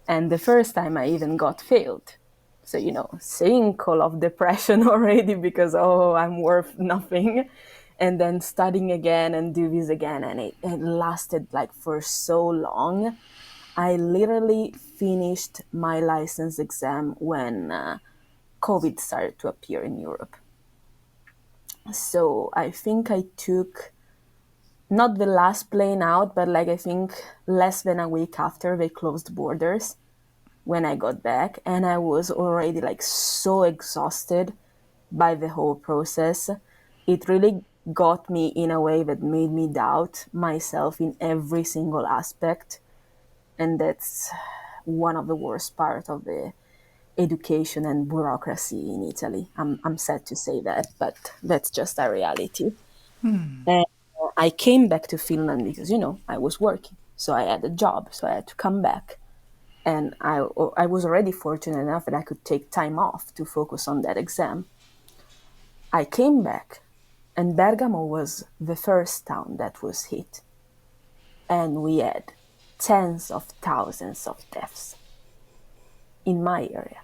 B: And the first time I even got failed. So, cycle of depression already because, I'm worth nothing. And then studying again and do this again. And it lasted like for so long. I literally finished my license exam when COVID started to appear in Europe. So I think I took not the last plane out, but like I think less than a week after they closed borders. when I got back, and I was already like so exhausted by the whole process. It really got me in a way that made me doubt myself in every single aspect. And that's one of the worst part of the education and bureaucracy in Italy. I'm sad to say that, but that's just a reality. And I came back to Finland because, I was working. So I had a job, so I had to come back. And I was already fortunate enough that I could take time off to focus on that exam. I came back, and Bergamo was the first town that was hit. And we had tens of thousands of deaths in my area.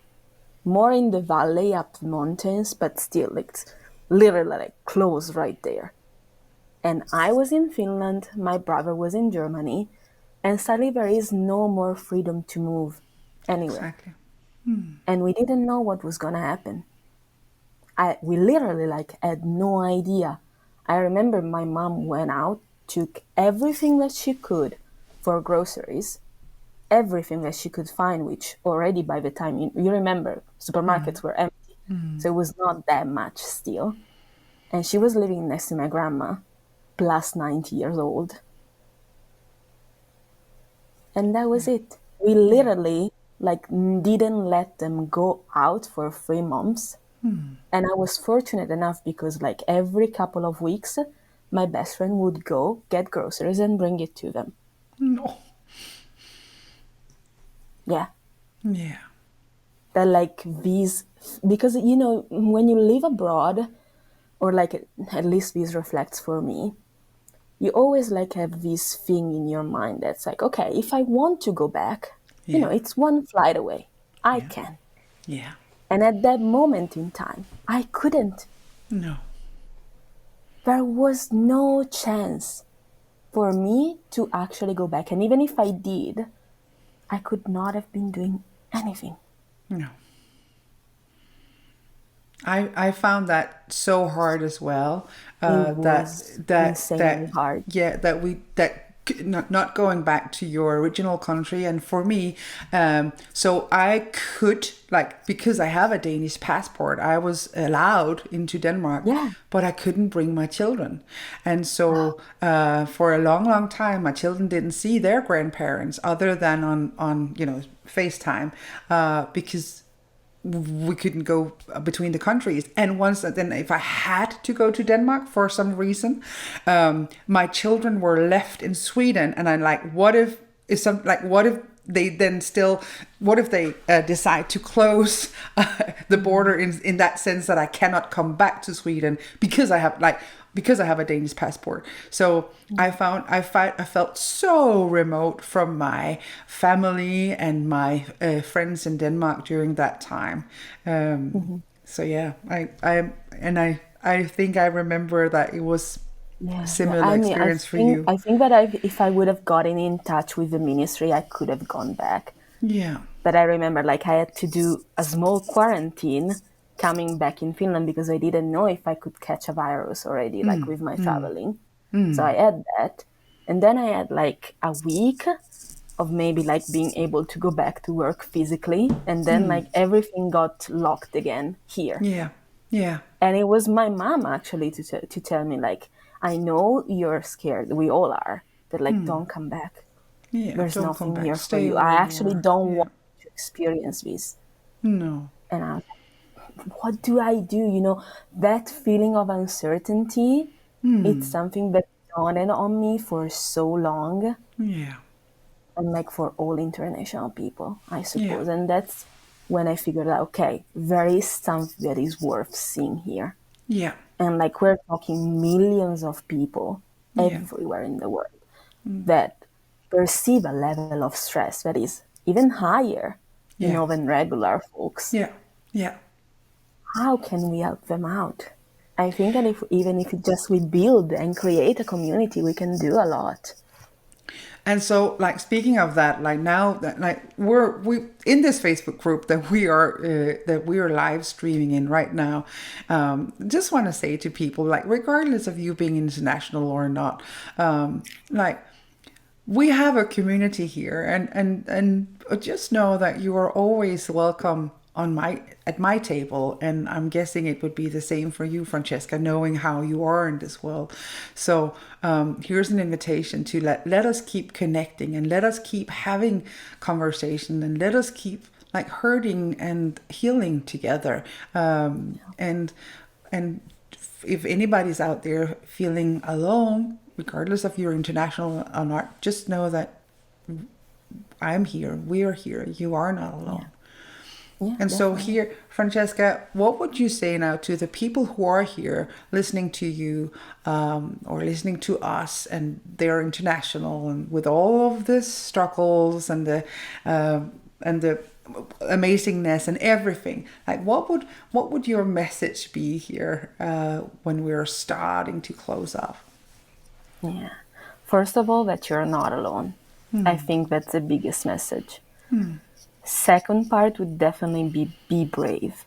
B: More in the valley, up the mountains, but still, it's literally like close right there. And I was in Finland, my brother was in Germany, and suddenly there is no more freedom to move anywhere.
A: Exactly.
B: And we didn't know what was gonna happen. We literally like had no idea. I remember my mom went out, took everything that she could for groceries, everything that she could find, which already by the time, you remember, supermarkets were empty. So it was not that much still. And she was living next to my grandma, plus 90 years old. And that was it. We literally like didn't let them go out for 3 months. And I was fortunate enough because like every couple of weeks, my best friend would go get groceries and bring it to them.
A: No.
B: Yeah.
A: Yeah.
B: That like these, because when you live abroad, or like at least this reflects for me, you always like have this thing in your mind that's like, okay, if I want to go back, it's one flight away. I can.
A: Yeah.
B: And at that moment in time, I couldn't.
A: No.
B: There was no chance for me to actually go back. And even if I did, I could not have been doing anything.
A: No. I found that so hard as well.
B: It was insanely hard.
A: Yeah, not going back to your original country, and for me, so I could, like, because I have a Danish passport, I was allowed into Denmark, but I couldn't bring my children, and so for a long time, my children didn't see their grandparents other than on FaceTime, because we couldn't go between the countries. And then if I had to go to Denmark for some reason, my children were left in Sweden, and I'm like, what if they decide to close the border in that sense that I cannot come back to Sweden because I have a Danish passport. So I felt so remote from my family and my friends in Denmark during that time. So yeah, I think I remember that it was a similar experience for you.
B: I think that if I would have gotten in touch with the ministry, I could have gone back.
A: Yeah.
B: But I remember like I had to do a small quarantine coming back in Finland because I didn't know if I could catch a virus already, like with my traveling. So I had that. And then I had like a week of maybe like being able to go back to work physically. And then like everything got locked again here.
A: Yeah. Yeah.
B: And it was my mom actually to tell me like, I know you're scared. We all are. But like, don't come back.
A: Yeah,
B: There's
A: don't
B: nothing
A: come back.
B: here for
A: Stay
B: you.
A: where
B: I
A: you
B: actually
A: are.
B: don't want to experience this.
A: No.
B: And I was like, what do I do? That feeling of uncertainty, it's something that dawned on me for so long.
A: Yeah.
B: And like for all international people, I suppose. And that's when I figured out, okay, there is something that is worth seeing here.
A: Yeah.
B: And like we're talking millions of people everywhere in the world that perceive a level of stress that is even higher, than regular folks.
A: Yeah. Yeah.
B: How can we help them out? I think that even if we build and create a community, we can do a lot.
A: And so, like, speaking of that, like now that like we in this Facebook group that we are live streaming in right now, just want to say to people, like, regardless of you being international or not, like, we have a community here, and just know that you are always welcome on my table, and I'm guessing it would be the same for you, Francesca, knowing how you are in this world. So here's an invitation to let us keep connecting, and let us keep having conversation, and let us keep like hurting and healing together. And if anybody's out there feeling alone, regardless of you're international or not, just know that I'm here, we're here, you are not alone.
B: Yeah,
A: And so here, Francesca, what would you say now to the people who are here listening to you, or listening to us, and they're international, and with all of the struggles and the amazingness and everything, like what would your message be here when we're starting to close off?
B: Yeah. First of all, that you're not alone. I think that's the biggest message. Second part would definitely be brave,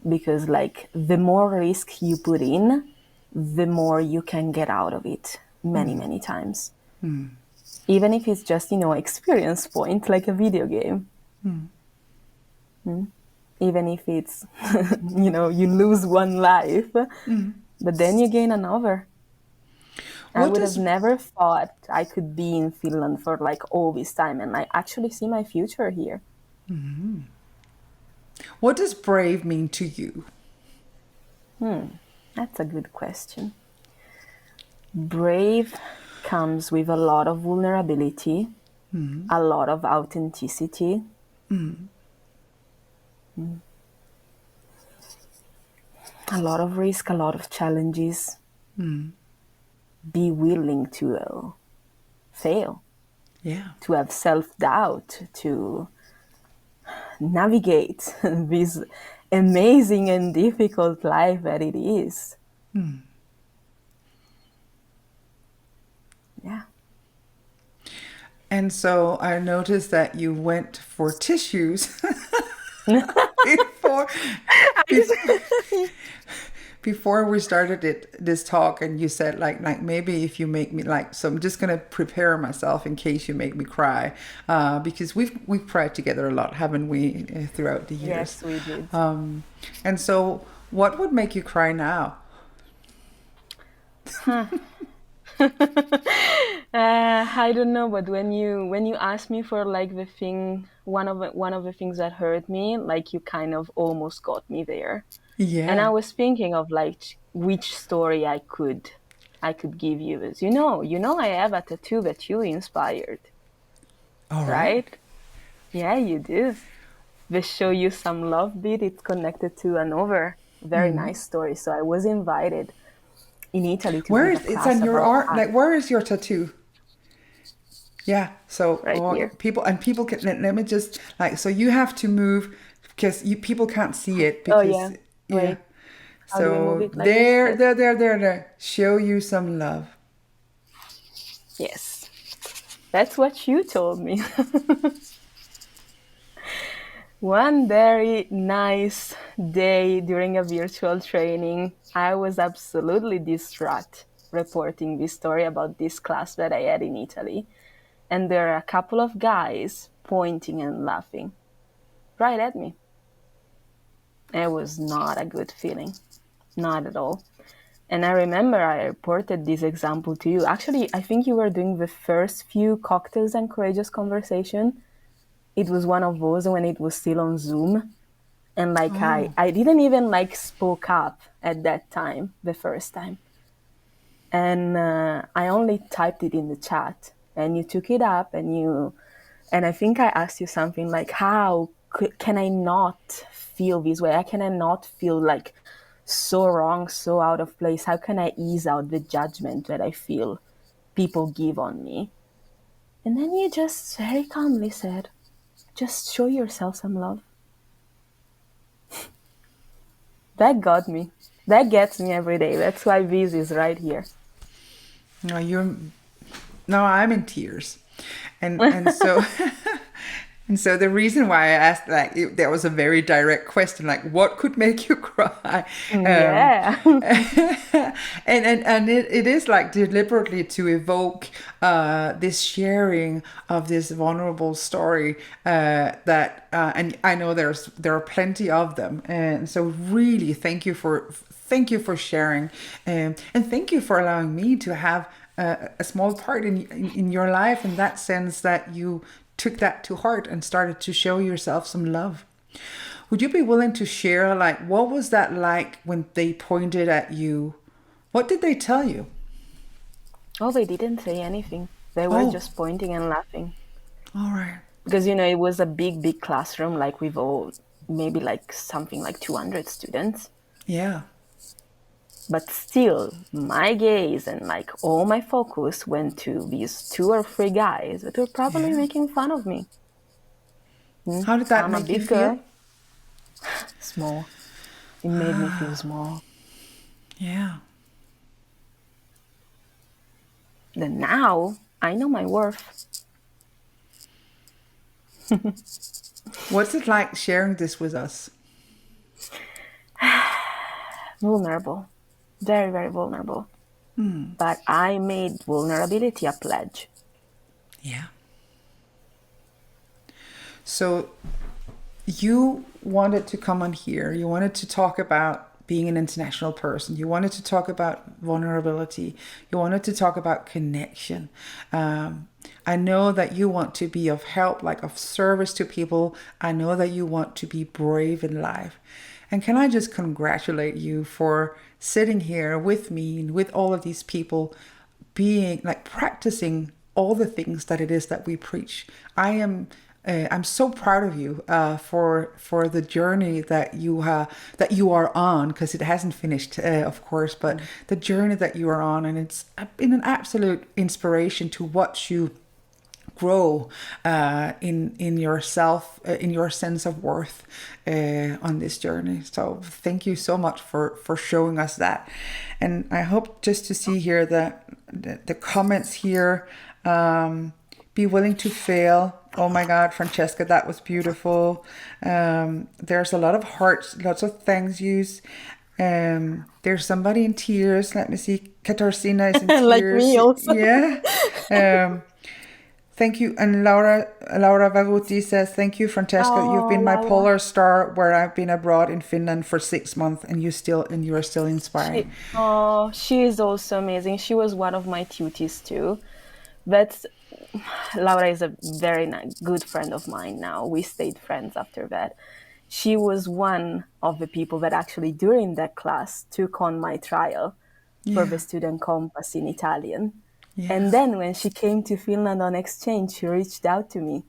B: because like the more risk you put in, the more you can get out of it many times. Even if it's just, experience point, like a video game. Even if it's, you lose one life, but then you gain another. I would have never thought I could be in Finland for like all this time, and I actually see my future here.
A: What does brave mean to you?
B: That's a good question. Brave comes with a lot of vulnerability, a lot of authenticity. A lot of risk, a lot of challenges. Be willing to fail, to have self-doubt, to navigate this amazing and difficult life that it is. Yeah.
A: And so I noticed that you went for tissues before we started this talk, and you said like maybe if you make me like, so I'm just gonna prepare myself in case you make me cry, because we've cried together a lot, haven't we, throughout the years?
B: Yes, we did.
A: And so what would make you cry now?
B: I don't know, but when you asked me for like the thing, one of the things that hurt me, like you kind of almost got me there.
A: Yeah.
B: And I was thinking of like which story I could give you. Is you know I have a tattoo that you inspired.
A: All
B: right? Yeah, you do. The Show You Some Love bit, it's connected to another very nice story. So I was invited in Italy to
A: where
B: give
A: is
B: a
A: it's
B: class
A: on your
B: about
A: arm?
B: art.
A: Like, where is your tattoo? Yeah. So
B: Right here.
A: people can let me just like, so you have to move because people can't see it because
B: yeah. Wait. How do we move
A: So
B: it? Like this?
A: there. Show you some love.
B: Yes. That's what you told me. One very nice day during a virtual training, I was absolutely distraught reporting this story about this class that I had in Italy. And there are a couple of guys pointing and laughing right at me. It was not a good feeling, not at all. And I remember I reported this example to you. Actually, I think you were doing the first few Cocktails and Courageous Conversation. It was one of those when it was still on Zoom. And like I didn't even like spoke up at that time, the first time. And I only typed it in the chat, and you took it up, and I think I asked you something like, how can I not feel this way? How can I not feel like so wrong, so out of place? How can I ease out the judgment that I feel people give on me? And then you just very calmly said, just show yourself some love. That got me. That gets me every day. That's why this is right here.
A: No, I'm in tears. And so And so the reason why I asked, like, that was a very direct question, like, what could make you cry?
B: Yeah.
A: And it is like deliberately to evoke this sharing of this vulnerable story and I know there are plenty of them, and so really thank you for sharing, and thank you for allowing me to have a small part in your life, in that sense that you took that to heart and started to show yourself some love. Would you be willing to share, like, what was that like when they pointed at you? What did they tell you?
B: Oh, they didn't say anything. They were
A: Oh,
B: just pointing and laughing.
A: all right.
B: Because, it was a big classroom, like with all, maybe like something like 200 students.
A: Yeah.
B: But still, my gaze and like all my focus went to these 2 or 3 guys that were probably
A: Yeah.
B: making fun of me.
A: How did that
B: I'm a
A: make you
B: big
A: feel?
B: girl. Small. It made me feel small.
A: Yeah.
B: Then now I know my worth.
A: What's it like sharing this with us?
B: Vulnerable. Very, very vulnerable. But I made vulnerability a pledge.
A: Yeah. So you wanted to come on here. You wanted to talk about being an international person. You wanted to talk about vulnerability. You wanted to talk about connection. I know that you want to be of help, like of service to people. I know that you want to be brave in life. And can I just congratulate you for sitting here with me and with all of these people, being like practicing all the things that it is that we preach. I'm so proud of you for the journey that you are on, because it hasn't finished, of course, but the journey that you are on, and it's been an absolute inspiration to watch you grow in yourself, in your sense of worth on this journey. So thank you so much for showing us that. And I hope just to see here the comments here. Be willing to fail. Oh my God, Francesca, that was beautiful. There's a lot of hearts, lots of thank yous. There's somebody in tears. Let me see. Katarzyna is in tears.
B: Like me also.
A: Yeah. Thank you. And Laura Vavuti says, thank you, Francesca. You've been my
B: Laura.
A: polar star where I've been abroad in Finland for 6 months, and you are still inspiring.
B: She is also amazing. She was one of my tutees too. Laura is a very good friend of mine now. We stayed friends after that. She was one of the people that actually during that class took on my trial for the student compass in Italian.
A: Yeah.
B: And then when she came to Finland on exchange, she reached out to me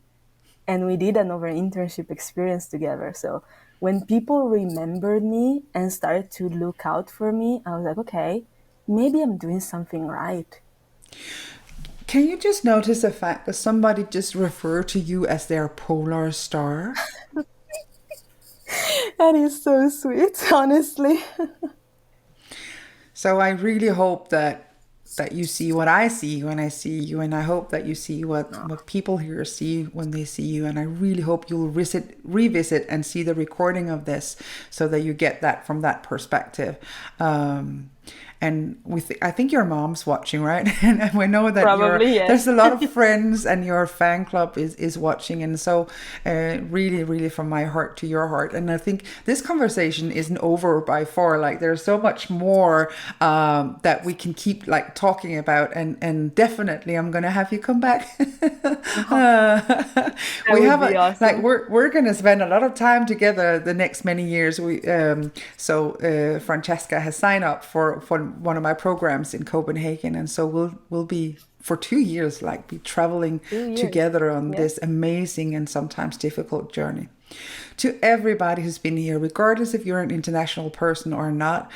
B: and we did another internship experience together. So when people remembered me and started to look out for me, I was like, okay, maybe I'm doing something right.
A: Can you just notice the fact that somebody just referred to you as their polar star?
B: That is so sweet, honestly.
A: So I really hope that you see what I see when I see you, and I hope that you see what people here see when they see you, and I really hope you'll revisit and see the recording of this so that you get that from that perspective. And I think your mom's watching, right? And we know that
B: Probably, yes.
A: There's a lot of friends and your fan club is watching. And so really, really from my heart to your heart. And I think this conversation isn't over by far. Like there's so much more that we can keep like talking about. And definitely I'm going to have you come back.
B: Awesome.
A: Like we're going to spend a lot of time together the next many years. Francesca has signed up for one of my programs in Copenhagen, and so we'll be for 2 years like be traveling together on this amazing and sometimes difficult journey. To everybody who's been here, regardless if you're an international person or not,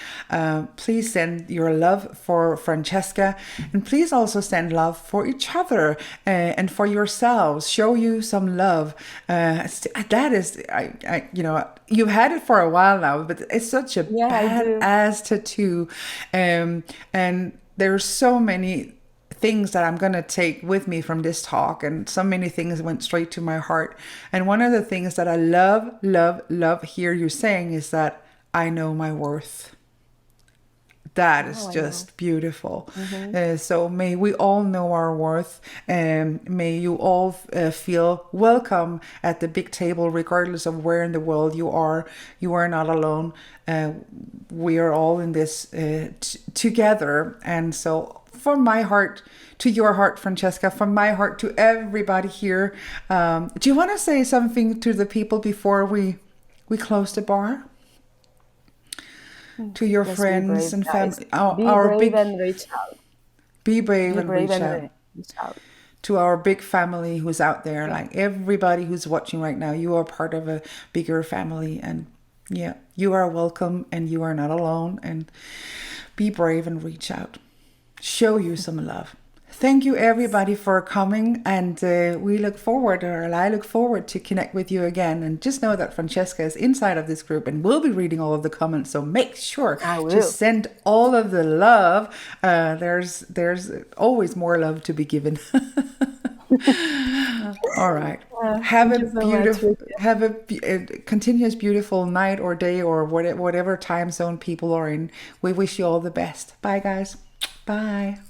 A: please send your love for Francesca, and please also send love for each other and for yourselves. Show you some love. That is, you've had it for a while now, but it's such a badass tattoo, and there's so many things that I'm going to take with me from this talk, and so many things went straight to my heart. And one of the things that I love hear you saying is that I know my worth. That is just beautiful. So may we all know our worth, and may you all feel welcome at the big table, regardless of where in the world you are. You are not alone. We are all in this together. And so from my heart to your heart, Francesca, from my heart to everybody here, do you want to say something to the people before we close the bar? To your friends and family,
B: our big, and reach out.
A: Be brave and reach out. To our big family who's out there, like everybody who's watching right now, you are part of a bigger family, and yeah, you are welcome, and you are not alone. And be brave and reach out. Show you some love. Thank you everybody for coming, and we look forward, or I look forward to connect with you again. And just know that Francesca is inside of this group and will be reading all of the comments, so make sure to send all of the love. There's always more love to be given. All right. Have a continuous beautiful night or day, or whatever time zone people are in. We wish you all the best. Bye guys. Bye.